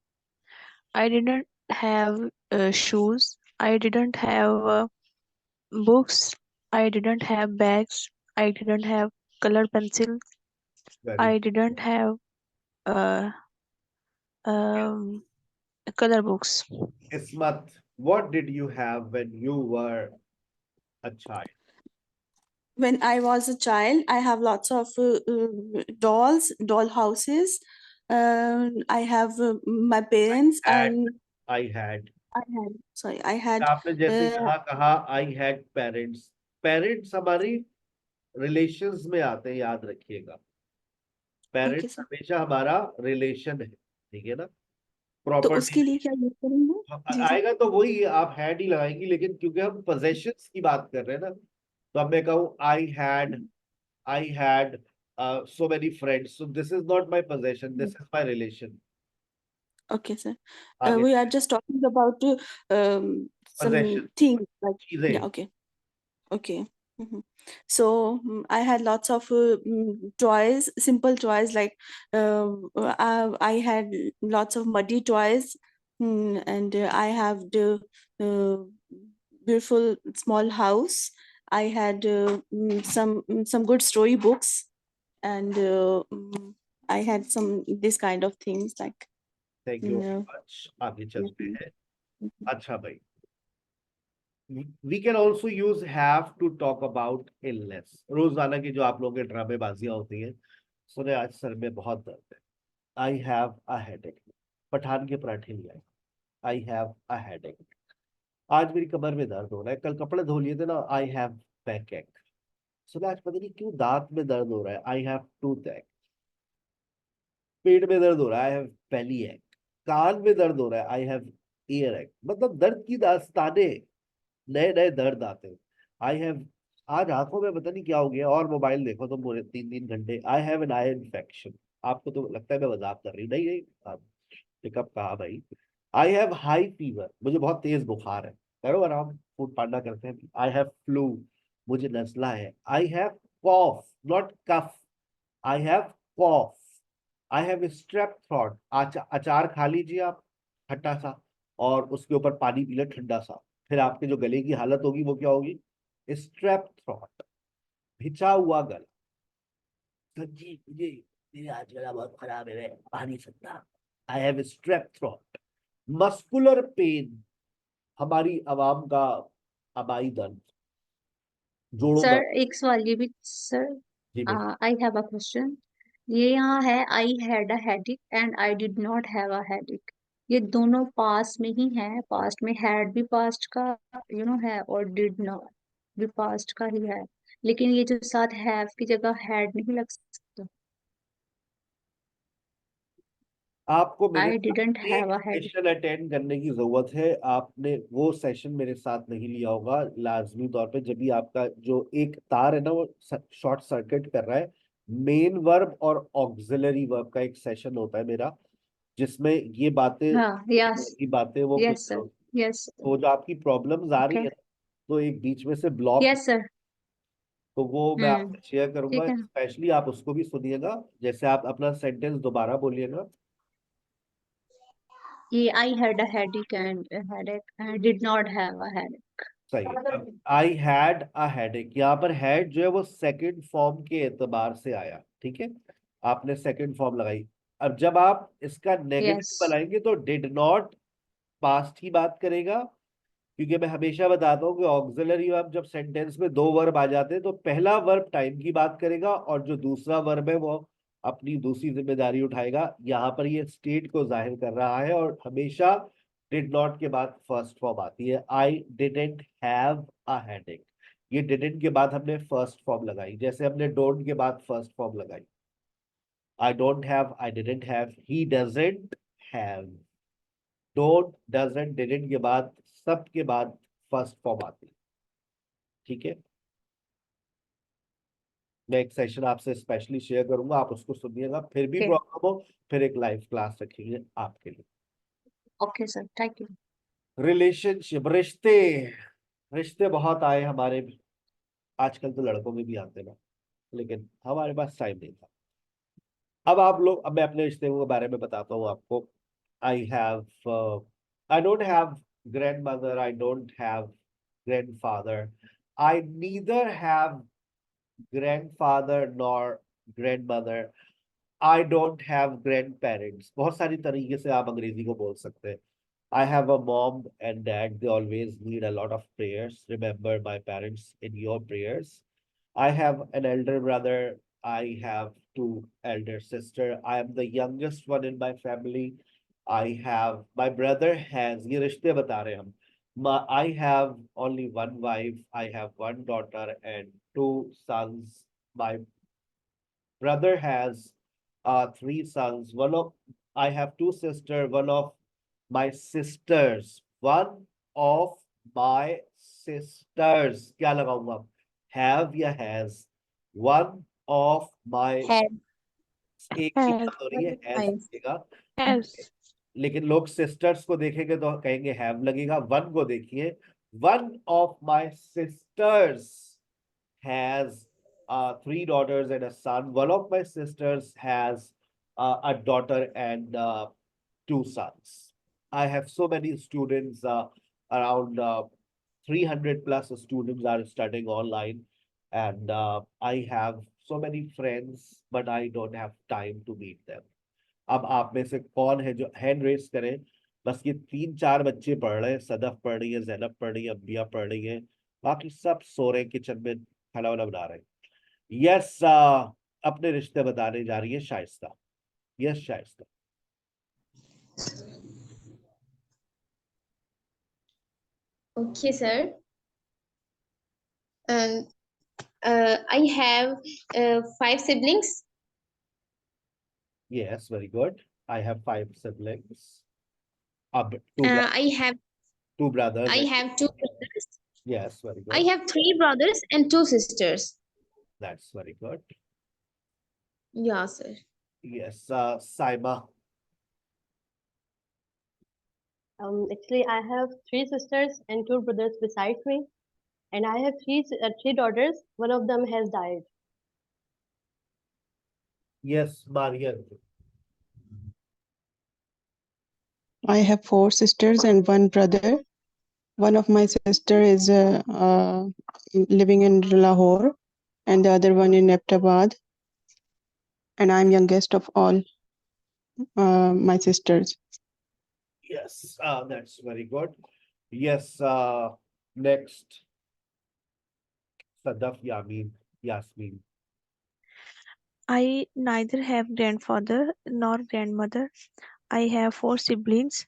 S3: I didn't have shoes. I didn't have books. I didn't have bags. I didn't have color pencil.
S1: Very
S3: I didn't have uh, um, color books.
S1: Ismat, what did you have when you were a child?
S9: When I was a child, I have lots of dolls, doll houses. I have my parents
S1: had.
S9: and
S1: I had.
S9: I had
S1: आपने जैसे
S9: uh,
S1: यहाँ कहा I had parents, parents हमारी relations में आते हैं, याद रखिएगा।
S9: okay
S1: parents
S9: sir.
S1: हमेशा हमारा रिलेशन है, ठीक है ना?
S9: तो
S1: प्रॉपर्टी
S9: उसके लिए क्या यूज करेंगे? जी
S1: आएगा तो वही आप हैड ही लगाएंगी, लेकिन क्योंकि हम पोजेशंस की बात कर रहे हैं ना, तो अब मैं कहूँ I had so many friends, so this is not my possession, this is my relation.
S9: Okay, sir.
S1: आगे
S9: We are just talking about some
S1: possession,
S9: things like
S1: चीजें।
S9: yeah, okay. So I had lots of toys, simple toys like I had lots of muddy toys, and I have the beautiful small house. I had some good story books, and I had some this kind of things like
S1: thank you very
S9: no.
S1: Much. आगे चलते
S9: Mhm.
S1: हैं। अच्छा भाई, we can also use have to talk about illness। रोजाना की जो आप लोगों के ड्रामेबाजियां होती हैं, सुने आज सर में बहुत दर्द है, I have a headache, Pathan के पराठे नहीं आए, आई हैव अ हेडेक, आज मेरी कमर में दर्द हो रहा है, कल कपड़े धो लिए थे ना, आई हैव बैकएक, सुने आज पता नहीं क्यों दांत में दर्द हो रहा है, आई हैव टूथ एक, पेट में दर्द हो रहा है, आई हैव बेली एक, कान में दर्द हो रहा है, आई हैव ईयर एक। मतलब दर्द की दास्तानें, नए नए दर्द आते हैं। आई हैव, आज आंखों में पता नहीं क्या हो गया, और मोबाइल देखो तो पूरे 3 घंटे। I have an eye infection, आपको तो लगता है मैं मजाक कर रही हूँ, नहीं नहीं आप पिकअप कहा भाई। आई हैव हाई फीवर, मुझे बहुत तेज बुखार है, करो आराम, फूड पांडा करते हैं। आई हैव फ्लू, मुझे नजला है। I have cough, not cough, I have cough. I have strep throat, अचार खा लीजिए आप खट्टा सा, और उसके ऊपर पानी पी ले ठंडा सा, फिर आपके जो गले की हालत होगी वो क्या होगी? स्ट्रेप थ्रॉट, भिचा हुआ गला। सर जी मुझे, मेरे आज गला बहुत खराब है, मैं आ नहीं सकता। I have strep throat. Muscular pain, हमारी आवाम का आबाई दर्द, जोड़ों
S8: सर
S1: दर्द।
S8: एक सवाल ये भी सर,
S1: जी बेटा।
S8: आई हैव अ क्वेश्चन। ये यहाँ है I had a headache and I did not have a headache, ये दोनों पास्ट में ही है। पास्ट में हैड भी पास्ट का है, और डिड नॉट भी पास्ट का ही है, लेकिन ये जो साथ हैव की जगह हैड नहीं लग सकता।
S1: आपको मेरे
S8: I
S1: साथ
S8: didn't
S1: एक
S8: have a headache.
S1: Session attend करने की जरूरत है। आपने वो सेशन मेरे साथ नहीं लिया होगा लाजमी तौर पे, जब भी आपका जो एक तार है ना वो शॉर्ट सर्किट कर रहा है। मेन वर्ब और ऑक्सिलरी वर्ब का एक सेशन होता है मेरा, जिसमें ये बातें
S8: हाँ, yes,
S1: की बातें वो
S8: yes,
S1: क्लियर
S8: sir.
S1: होती
S8: Yes,
S1: है। तो जो आपकी प्रॉब्लम्स आ रही
S8: okay.
S1: है तो एक बीच में से ब्लॉक,
S8: Yes, sir.
S1: तो वो मैं आपसे शेयर करूंगा।
S8: ठीक है।
S1: स्पेशली आप उसको भी सुनिएगा। जैसे आप अपना सेंटेंस दोबारा बोलिएगा।
S8: ये I had a headache and a headache. I did not have a headache.
S1: सही है। अब आई हैड अ हेडेक, यहाँ पर हैड जो है वो सेकंड फॉर्म के एतबार से आया, ठीक है। आपने सेकंड फॉर्म लगाई। अब जब आप इसका नेगेटिव
S8: Yes.
S1: बनाएंगे तो डिड नॉट पास्ट की बात करेगा, क्योंकि मैं हमेशा बताता हूँ कि ऑक्सिलरी वर्ब जब सेंटेंस में दो वर्ब आ जाते हैं तो पहला वर्ब टाइम की बात करेगा और जो दूसरा वर्ब है वो अपनी दूसरी जिम्मेदारी उठाएगा। यहाँ पर ये स्टेट को जाहिर कर रहा है और हमेशा डिड नॉट के बाद फर्स्ट फॉर्म आती है। I didn't have a headache, ये डिडंट के बाद हमने फर्स्ट फॉर्म लगाई, जैसे हमने डोंट के बाद फर्स्ट फॉर्म लगाई। आई don't have, I didn't have, he doesn't have. Don't, doesn't, didn't के बाद सब के बाद फर्स्ट फॉर्म आती है, ठीक है। मैं एक सेशन आपसे स्पेशली शेयर करूंगा, आप उसको सुनिएगा। फिर भी
S8: Okay.
S1: प्रॉब्लम हो फिर एक लाइव क्लास रखेंगे आपके लिए।
S8: Okay, sir. Thank you.
S1: Relationship, रिश्ते, रिश्ते बहुत आए हमारे, आजकल तो लड़कों में भी आते ना, लेकिन हमारे पास टाइम नहीं था। अब आप लोग, अब मैं अपने रिश्ते के बारे में बताता हूँ आपको। आई have, I don't have grand mother, I don't have grandfather, I neither have grandfather nor grandmother, I don't have grandparents। बहुत सारी तरीके से आप अंग्रेजी को बोल सकते हैं। I have a mom and dad, they always need a lot of prayers, remember my parents in your prayers। I have an elder brother, I have two elder sister, I am the youngest one in my family। I have, my brother has, ये रिश्ते बता रहे हैं हम। I have only one wife, I have one daughter and two sons। My brother has three sons. One of, I have two sisters. One of my sisters, one of my sisters, क्या लगाऊंगा आप? Have या has? One of my,
S7: Have.
S1: एक ही
S3: Has.
S1: बात हो रही है, has
S7: Have.
S1: लगेगा।
S3: Has.
S1: लेकिन लोग सिस्टर्स को देखेंगे तो कहेंगे हैव लगेगा। वन को देखिए, one of my sister's has three daughters and a son। One of my sisters has a daughter and two sons। I have so many students, around 300 plus students are studying online, and I have so many friends, but I don't have time to meet them। अब आप में से कौन है जो hand raise करें। बस ये 3-4 बच्चे पढ़ रहे हैं, सदफ पढ़ रही है, जैनब पढ़ रही है, अम्बिया पढ़ रही है, बाकी सब सो रहे हैं, किचन में खाना वाना बना रहे हैं। यस, अपने रिश्ते बताने जा रही है Shaista. Yes Shaista.
S7: Okay, sir. And I have 5 siblings.
S1: Yes, very good। I have 5 siblings। अब two
S7: I have
S1: brothers and
S7: 2 brothers.
S1: yes, very
S7: I
S1: good।
S7: have 3 brothers and 2 sisters.
S1: That's very good।
S7: Yeah, sir.
S1: Yes, Saima।
S10: Actually, I have 3 sisters and 2 brothers beside me, and I have three daughters. One of them has died.
S1: Yes, Marian।
S4: I have 4 sisters and 1 brother. One of my sister is living in Lahore, and the other one in Ahmedabad. And I'm youngest of all my sisters.
S1: Yes, that's very good। Yes, next, Sadaf Yasmin।
S3: I neither have grandfather nor grandmother. I have 4 siblings.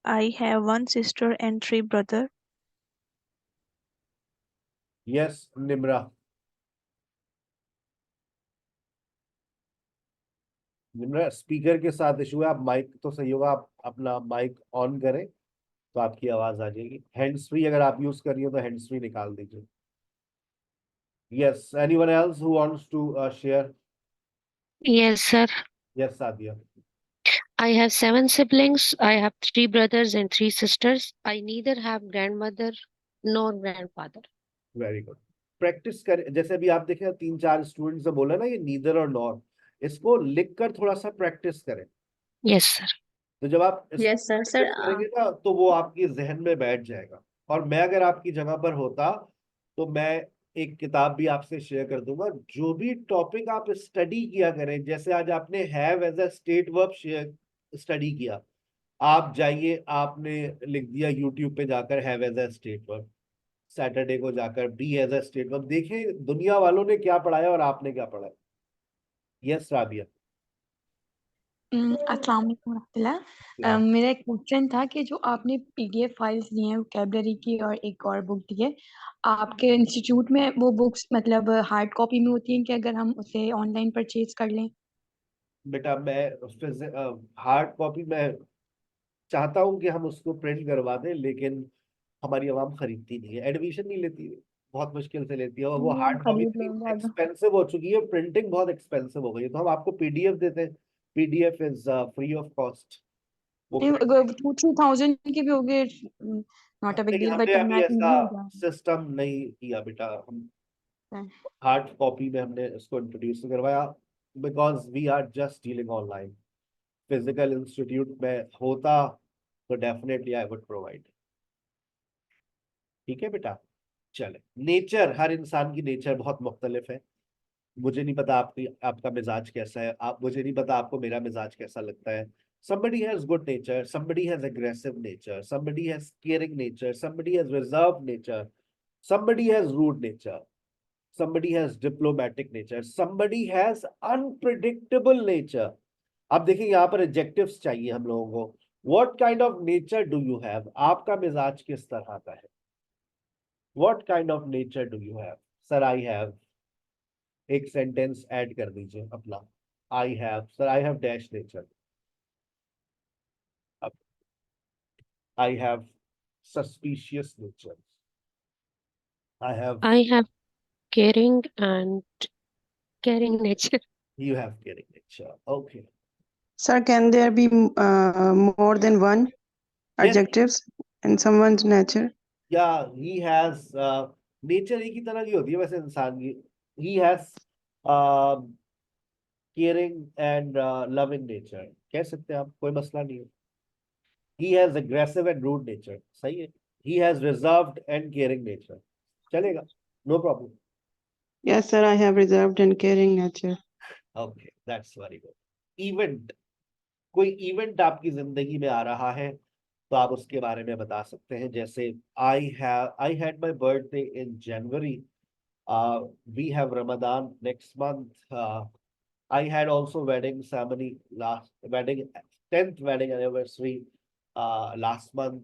S3: I have 1 sister and 3 brothers.
S1: Yes, Nimra। मेरा speaker के साथ issue है, आप mic तो सही होगा, आप अपना माइक ऑन करें तो आपकी आवाज आ जाएगी। हैंड्स फ्री अगर आप यूज कर रही हो तो हैंड्स फ्री निकाल दीजिए। Yes, anyone else who wants to share?
S11: Yes, sir.
S1: Yes Sadia.
S11: I have 7 siblings. I have 3 brothers and 3 sisters. I neither have grandmother nor grandfather.
S1: Very good. Practice कर, जैसे अभी आप देखें 3-4 स्टूडेंट्स ने बोला ना ये नीदर और नॉर, इसको लिख कर थोड़ा सा प्रैक्टिस करें।
S11: Yes, sir.
S1: तो जब आप इसको
S8: Yes, sir. Sir,
S1: practice करेंगे ना तो वो आपके जहन में बैठ जाएगा। और मैं अगर आपकी जगह पर होता तो मैं एक किताब भी आपसे शेयर कर दूंगा। जो भी टॉपिक आप स्टडी किया करें, जैसे आज आपने have as a state verb study किया, आप जाइए, आपने लिख दिया यूट्यूब पे जाकर have as a state verb, Saturday को जाकर be as a state verb, देखें दुनिया वालों ने क्या पढ़ाया और आपने क्या पढ़ाया। यस राबिया।
S12: अस्सलाम वालेकुम रहमतुल्लाह।
S1: या
S12: मेरा एक क्वेश्चन था कि जो आपने पीडीएफ फाइल्स दी हैं वोकैबलरी की और एक और बुक दी है, आपके इंस्टीट्यूट में वो बुक्स मतलब हार्ड कॉपी में होती हैं कि अगर हम उसे ऑनलाइन परचेज कर लें?
S1: बेटा मैं हार्ड कॉपी में चाहता हूं कि हम उसको प्रिंट करवा दें, लेकिन हमारी आवाम खरीदती नहीं है, एडमिशन नहीं लेती है, बहुत मुश्किल से लेती है, और वो हार्ड कॉपी
S12: खरीद लेंगे अब।
S1: एक्सपेंसिव हो चुकी है, प्रिंटिंग बहुत एक्सपेंसिव हो गई है, तो हम आपको पीडीएफ देते हैं। PDF is free of cost. वो
S12: नहीं,
S1: print-
S12: 2-3 thousand की भी होगी, नॉट अ बिग डील,
S1: हमने
S12: बट
S1: अभी
S12: मैं
S1: ऐसा
S12: इजी हो जाए।
S1: सिस्टम नहीं किया बेटा, हम हार्ड कॉपी में हमने इसको इंट्रोड्यूस करवाया, because we are just dealing online. Physical institute में होता तो डेफिनेटली आई वुड प्रोवाइड। ठीक है बेटा। चले, नेचर, हर इंसान की नेचर बहुत मुख्तलिफ है। मुझे नहीं पता आपका मिजाज कैसा है, आप मुझे नहीं पता आपको मेरा मिजाज कैसा लगता है। somebody has good nature, somebody has aggressive nature, somebody has caring nature, somebody has reserved nature, somebody has rude nature, somebody has diplomatic nature, somebody has unpredictable nature। अब देखिए यहाँ पर एडजेक्टिव्स चाहिए हम लोगों को। what kind of nature do you have? आपका मिजाज किस तरह का है? what kind of nature do you have? sir I have, एक सेंटेंस ऐड कर दीजिए अपना। I have, sir I have dash nature. I have suspicious nature. I have,
S11: I have caring and caring nature.
S1: You have caring nature. Okay.
S4: Sir, can there be more than one
S1: Yes,
S4: adjectives in someone's nature?
S1: या he has, nature एक ही तरह की होती है वैसे इंसान की। He has caring and loving nature कह सकते हैं आप, कोई मसला नहीं है। He has aggressive and rude nature, सही है। He has reserved and caring nature, चलेगा, no problem.
S4: Yes, sir, I have reserved and caring nature.
S1: Okay, that's very good. Event, कोई इवेंट आपकी जिंदगी में आ रहा है तो आप उसके बारे में बता सकते हैं। जैसे I had my birthday in January, we have Ramzan next month, I had also wedding ceremony last, 10th wedding anniversary last month.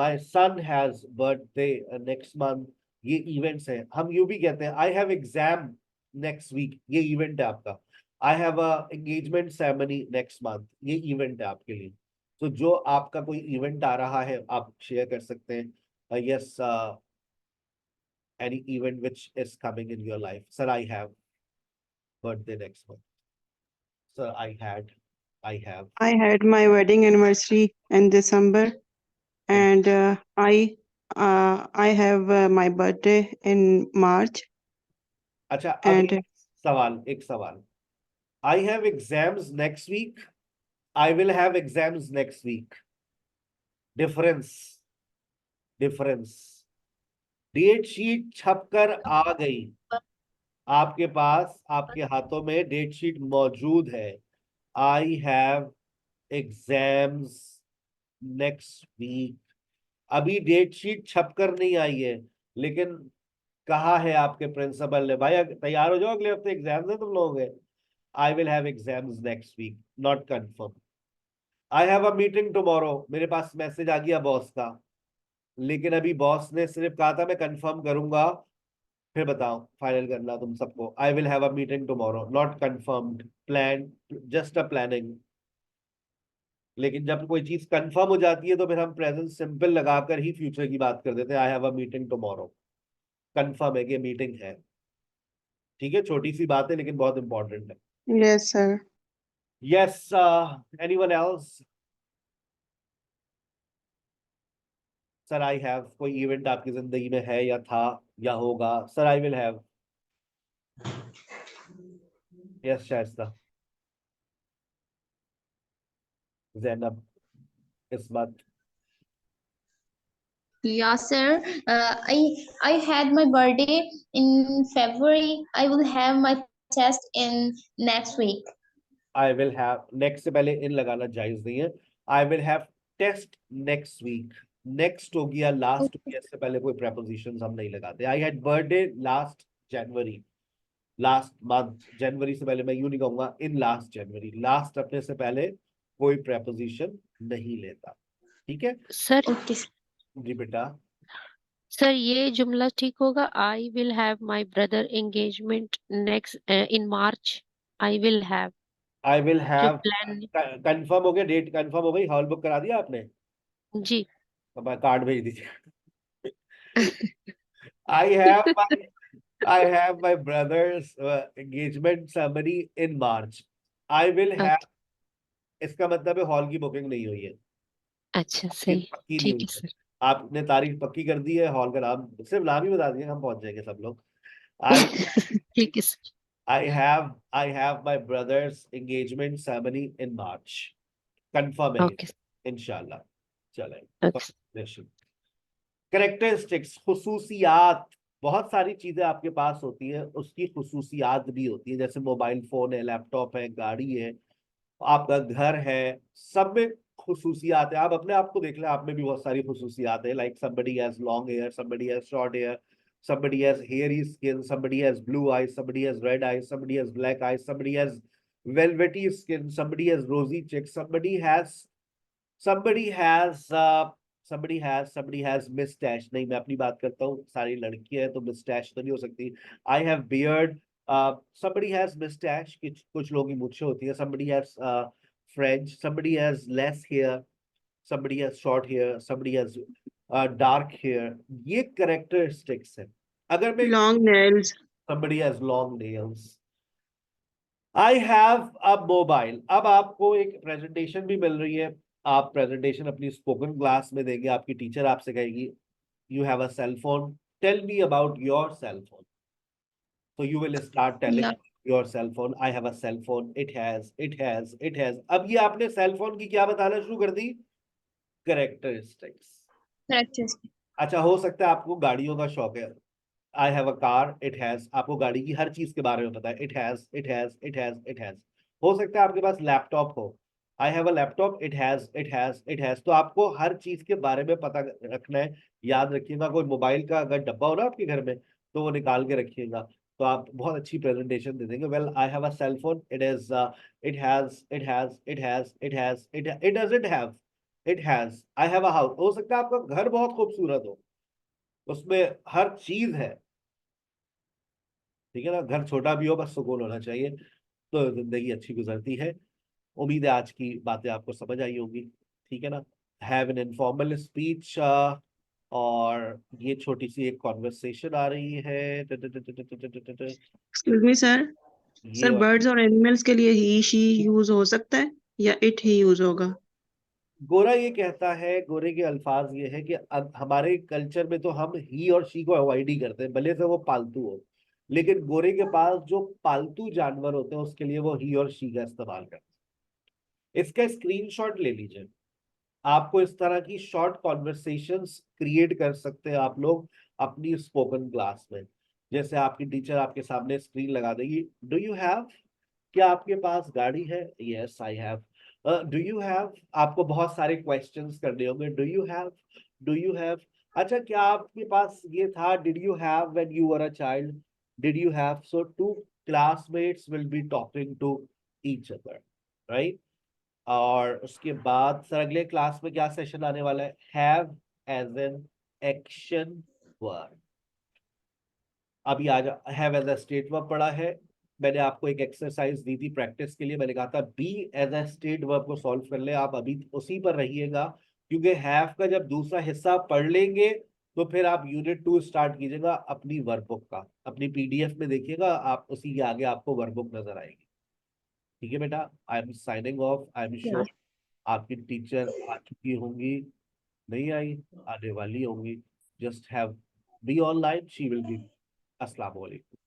S1: My son has birthday next month. ये events हैं, हम यूं भी कहते हैं I have exam next week, ये event है आपका। I have a engagement ceremony next month, ये event है आपके लिए। तो जो आपका कोई event आ रहा है आप शेयर कर सकते हैं। Yes, any event which is coming in your life. Sir, I have birthday next month. Sir, I have.
S4: I had my wedding anniversary in December, and I have my birthday in March.
S1: अच्छा, अब
S4: And
S1: एक सवाल। I have exams next week. I will have exams next week. Difference. Date sheet छपकर आ गई आपके पास, आपके हाथों में डेट शीट मौजूद है। I have exams next week. अभी डेट शीट छपकर नहीं आई है, लेकिन कहा है आपके प्रिंसिपल ने, भाई तैयार हो जाओ, अगले हफ्ते एग्जाम्स है तुम लोगों के। I will have exams next week, not confirm. I have a meeting tomorrow, मेरे पास मैसेज आ गया बॉस का, लेकिन अभी बॉस ने सिर्फ कहा था मैं कंफर्म करूंगा फिर बताओ, फाइनल करना तुम सबको। आई will have a meeting tomorrow, not confirmed, plan, just a planning. लेकिन जब कोई चीज कंफर्म हो जाती है तो फिर हम प्रेजेंट सिंपल लगाकर ही फ्यूचर की बात कर देते हैं। आई have a meeting tomorrow, confirm है कि मीटिंग है। ठीक है, छोटी सी बात है लेकिन बहुत इंपॉर्टेंट है।
S4: Yes, sir.
S1: Yes, anyone else? Sir I have, कोई इवेंट आपकी जिंदगी में है या था या होगा? Sir I will have. Yes Shaista, Zainab, Ismat.
S7: Yeah, sir. I had my birthday in February. I will have my test in next week.
S1: I will have, next से पहले इन लगाना जायज नहीं है। I will have test next week. Next हो गया, last हो गया, इससे पहले कोई prepositions हम नहीं लगाते। I had birthday last January, last month. जनवरी से पहले मैं यूं नहीं कहूंगा इन लास्ट जनवरी। लास्ट अपने से पहले कोई preposition नहीं लेता। ठीक है
S11: सर
S7: Okay.
S1: जी बेटा।
S11: सर ये जुमला ठीक होगा, आई will have my brother engagement next in March. I will have
S1: I will
S11: जो
S1: हैव
S11: प्लान।
S1: कंफर्म हो गया, डेट कंफर्म हो गई, हॉल बुक करा दिया आपने?
S11: जी।
S1: अब कार्ड भेज दीजिए। आई have I have my brother's engagement ceremony in March. I will have, इसका मतलब है हॉल की बुकिंग नहीं हुई है,
S11: अच्छा
S1: लेकिन
S11: सही,
S1: पक्की नहीं
S11: ठीक
S1: हुई
S11: है
S1: है।
S11: सर।
S1: आपने तारीख पक्की कर दी है, हॉल का नाम सिर्फ नाम ही बता दिए, हम पहुंच जाएंगे सब लोग। आई
S11: ठीक है sir.
S1: I have my brother's engagement ceremony in March. Confirm है ये,
S11: ओके
S1: इंशाल्लाह। चले,
S11: ओके।
S1: कैरेक्टरिस्टिक्स, खुसूसियात। बहुत सारी चीजें आपके पास होती है, उसकी खुसूसियात भी होती है। जैसे मोबाइल फोन है, लैपटॉप है, गाड़ी है, आपका घर है, सब में खुसूसियात है। आप अपने आप को देख लें, आप में भी बहुत सारी खुसूसियात है। Like somebody has long hair, somebody has short hair, somebody has hairy skin, somebody has blue eyes, somebody has red eyes, somebody has black eyes, somebody has velvety skin, somebody has rosy cheeks, somebody has somebody has mustache। नहीं, मैं अपनी बात करता हूँ, सारी लड़की है तो mustache तो नहीं हो सकती। I have beard, somebody has mustache, कुछ लोगों की मूछें होती है। Somebody has French, somebody has less hair, somebody has short hair, somebody has dark hair। ये characteristics है। अगर मैं
S4: Long nails.
S1: somebody has long nails। I have a mobile. अब आपको एक प्रेजेंटेशन भी मिल रही है, आप प्रेजेंटेशन अपनी स्पोकन क्लास में देंगे, आपकी टीचर आपसे कहेगी you have a cell phone, tell me about your cell phone. तो you will start telling
S7: Yeah.
S1: Your cell phone, I have a cell phone, it has. अब ये आपने सेल फोन की क्या बताना शुरू कर दी? कैरेक्टरिस्टिक्स।
S7: Characteristic.
S1: अच्छा, हो सकता है आपको गाड़ियों का शौक है, I have a car, it has. आपको गाड़ी की हर चीज के बारे में पता है, it has, it has, it has, it has. हो सकता है आपके पास लैपटॉप हो, आई have a laptop, it has, it has, it has. तो आपको हर चीज के बारे में पता रखना है। याद रखिएगा, कोई मोबाइल का अगर डब्बा हो ना आपके घर में, तो वो निकाल के रखिएगा, तो आप बहुत अच्छी प्रेजेंटेशन दे देंगे। Well, I have a cell phone, it is, it has, it has, it has, it has, it doesn't have, it has. I have a house. हो सकता है आपका घर बहुत खूबसूरत हो, उसमें हर चीज है, ठीक है ना। घर छोटा भी हो, बस सुकून होना चाहिए, तो जिंदगी अच्छी गुजरती है। उम्मीद है आज की बातें आपको समझ आई होगी, ठीक है ना। हैव एन इनफॉर्मल स्पीच, और ये छोटी सी एक कॉन्वर्सेशन आ रही है।
S4: Excuse me, sir.
S1: ये
S4: सर बर्ड्स और एनिमल्स के लिए ही शी यूज हो सकता है या इट ही यूज होगा?
S1: गोरा ये कहता है, गोरे के अल्फाज ये है कि अब हमारे कल्चर में तो हम ही और शी को अवॉइड ही करते हैं, भले से वो पालतू हो। लेकिन गोरे के पास जो पालतू जानवर होते हैं उसके लिए वो ही और शी का इस्तेमाल करते हैं। इसका स्क्रीनशॉट ले लीजिए। आपको इस तरह की शॉर्ट कॉन्वर्सेशंस क्रिएट कर सकते हैं आप लोग अपनी स्पोकन क्लास में। जैसे आपकी टीचर आपके सामने स्क्रीन लगा देगी, डू यू हैव, क्या आपके पास गाड़ी है? Yes I have. Do you have, आपको बहुत सारे क्वेश्चंस करने होंगे। Do you have, do you have. अच्छा, क्या आपके पास ये था? Did you have when you were a child, did you have. So two classmates will be talking to each other, right. और उसके बाद सर अगले क्लास में क्या सेशन आने वाला है? Have as an action word. अभी आज have as a state verb पढ़ा है, मैंने आपको एक एक्सरसाइज दी थी प्रैक्टिस के लिए, मैंने कहा था be as a state verb को सॉल्व कर ले, आप अभी उसी पर रहिएगा, क्योंकि हैव का जब दूसरा हिस्सा पढ़ लेंगे तो फिर आप यूनिट 2 स्टार्ट कीजिएगा अपनी वर्कबुक का, अपनी पीडीएफ में देखिएगा, आप उसी के आगे आपको वर्कबुक नजर आएगी। ठीक है बेटा, I am signing off. I am sure आपकी टीचर आ चुकी होंगी, नहीं आई, आने वाली होंगी। Just have be online, she will be. अस्सलाम वालेकुम।